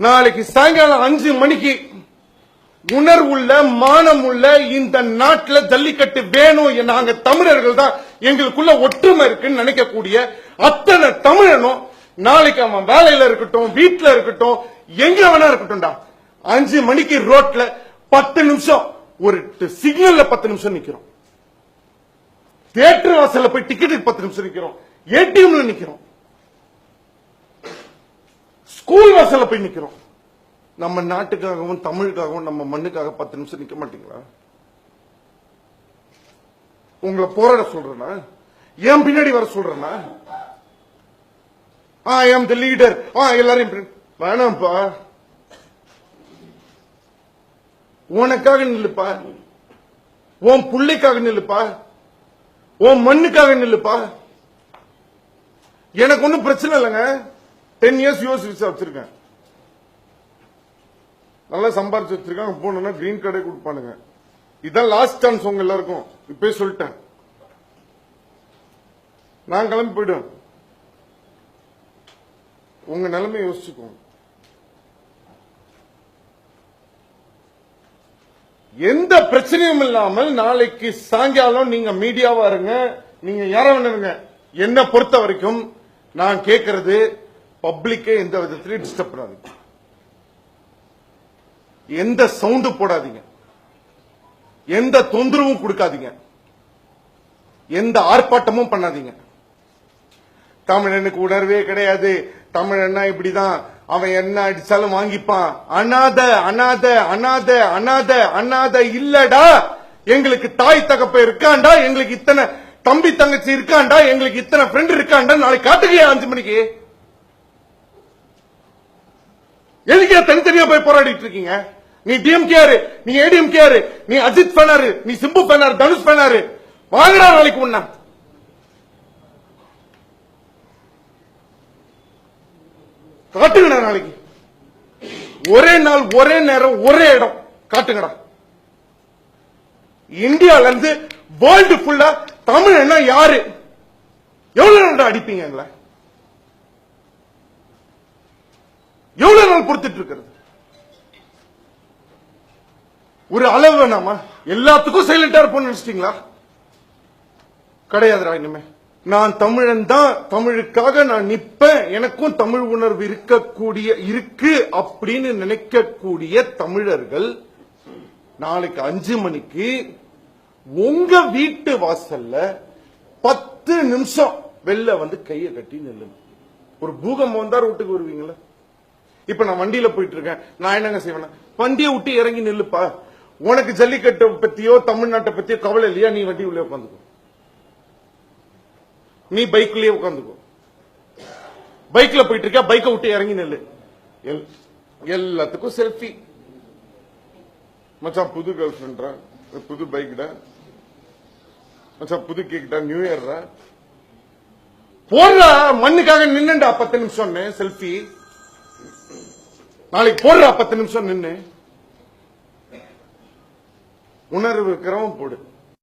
நாளைக்கு சாயங்காலம் 5 மணிக்கு உணர்வுள்ள மானமுள்ள இந்த நாட்டில் ஜல்லிக்கட்டு வேணும். நாங்க தமிழர்கள் தான், எங்களுக்குள்ள ஒற்றுமை இருக்குன்னு நினைக்கக்கூடிய அத்தனை தமிழனும் நாளைக்கு அவன் வேலையில இருக்கட்டும், வீட்டுல இருக்கட்டும், எங்க வேணா இருக்கட்டும்டா, 5 மணிக்கு ரோட்ல 10 நிமிஷம் ஒரு சிக்னல்ல 10 நிமிஷம் நிக்கிறோம். தியேட்டர் வாசல்ல போய் டிக்கெட்டுக்கு 10 நிமிஷம் நிக்கிறோம். ஏடிஎம்ல நிக்கிறோம். ஸ்கூல் வாசல்ல போய் நிக்கிறோம். நம்ம நாட்டுக்காகவும் தமிழுக்காகவும் நம்ம மண்ணுக்காக 10 நிமிஷம் நிக்க மாட்டீங்களா? உங்களை போராட சொல்றேன்னா, ஏன் பின்னாடி வர சொல்றேன்னா, ஐ ஆம் தி லீடர், எல்லாரையும் வேணாம்ப்பா. உனக்காக நில்லுப்பா, உன் பிள்ளைக்காக நில்லுப்பா, உன் மண்ணுக்காக நில்லுப்பா. எனக்கு ஒன்னும் பிரச்சனை இல்லைங்க. 10 இயர்ஸ் யூஎஸ் விசா வச்சிருக்கேன், நல்லா சம்பாரிச்சு வச்சிருக்காங்க. போனா கிரீன் கார்டே கொடுப்பானுங்க. இதான் லாஸ்ட் சான்ஸ் உங்க எல்லாருக்கும். இப்பயே சொல்லிட்டேன், நான் கிளம்பி போயிடுவேன். உங்க நிலைமை யோசிச்சுக்கோங்க. எந்த பிரச்சனையும் இல்லாமல் நாளைக்கு சாயங்காலம் நீங்க மீடியாவா இருங்க, நீங்க யார வேணுங்க. என்ன பொறுத்த வரைக்கும் நான் கேட்கறது, பப்ளிக்கே எந்த விதத்திலையும் டிஸ்டர்ப் பண்ணாதீங்க, எந்த சவுண்டு போடாதீங்க, எந்த தொந்தரவும் கொடுக்காதீங்க, எந்த ஆர்ப்பாட்டமும் பண்ணாதீங்க. தமிழனுக்கு உணர்வே கிடையாது, தமிழன்னா இப்படிதான், அவன் என்ன அடிச்சாலும் வாங்கிப்பான், அனாத அனாத அனாத அனாத அனாத இல்லடா. எங்களுக்கு தாய் தகப்ப இருக்காண்டா, எங்களுக்கு இத்தனை தம்பி தங்கச்சி இருக்காண்டா, எங்களுக்கு இத்தனை ஃப்ரெண்ட் இருக்காண்டா. நாளைக்கு காட்டுக்கையா 5 மணிக்கு எதுக்கே தனித்தனியா போய் போராடிட்டு இருக்கீங்க? நீ டிஎம்கேஆர், நீ ஏடிஎம்கேஆர், நீ அஜித் ஃபேனாரு, நீ சிம்பு ஃபேனாரு, தனுஷ் ஃபேனாரு, வாங்கடா நாளைக்கு ஒண்ணா காட்டுங்கடா. நாளைக்கு ஒரே நாள், ஒரே நேரம், ஒரே இடம் காட்டுங்கடா. இந்தியால இருந்து வேர்ல்டு ஃபுல்லா தமிழ் என்ன யாரு, எவ்வளவு நாள் அடிப்பீங்க எங்களை? எவ்வளவு நாள் பொறுத்துட்டு இருக்கிறது? ஒரு அளவு வேணாமா? எல்லாத்துக்கும் சைலண்டா இருப்போம்னு நினைச்சிட்டீங்களா? கிடையாதுடா. இனிமே நான் தமிழன் தான், தமிழுக்காக நான் நிப்பேன், எனக்கும் தமிழ் உணர்வு இருக்கு அப்படின்னு நினைக்கக்கூடிய தமிழர்கள் நாளைக்கு 5 மணிக்கு உங்க வீட்டு வாசல்ல 10 நிமிஷம் வெளில வந்து கையை கட்டி நில்லுங்க. ஒரு பூகம்பம் வந்தா வீட்டுக்கு வருவீங்களா? இப்ப நான் வண்டியில போயிட்டு இருக்கேன், நான் என்னங்க செய்வேன்? வண்டியை விட்டு இறங்கி நில்லுப்பா. உனக்கு ஜல்லிக்கட்டை பத்தியோ தமிழ்நாட்டை பத்தியோ கவலை இல்லையா? நீ வண்டி உள்ளே உட்காந்துக்கோ, நீ பைக்லயே உட்காந்துக்கோ. பைக்ல போயிட்டு இருக்க, பைக்கை விட்டு இறங்கி நெல்லு. எல்லாத்துக்கும் செல்ஃபி. மச்சான் புது கேர்ள் ஃபிரெண்ட்ரா, புது பைக்டா, மச்சான் புது கேக்டா, நியூ இயர்ரா, போடுறா. மண்ணுக்காக நின்னுடா 10 நிமிஷம் செல்ஃபி. நாளைக்கு போடுறா 10 நிமிஷம் நின்னு. உணர்வு இருக்கிறவன் போடு.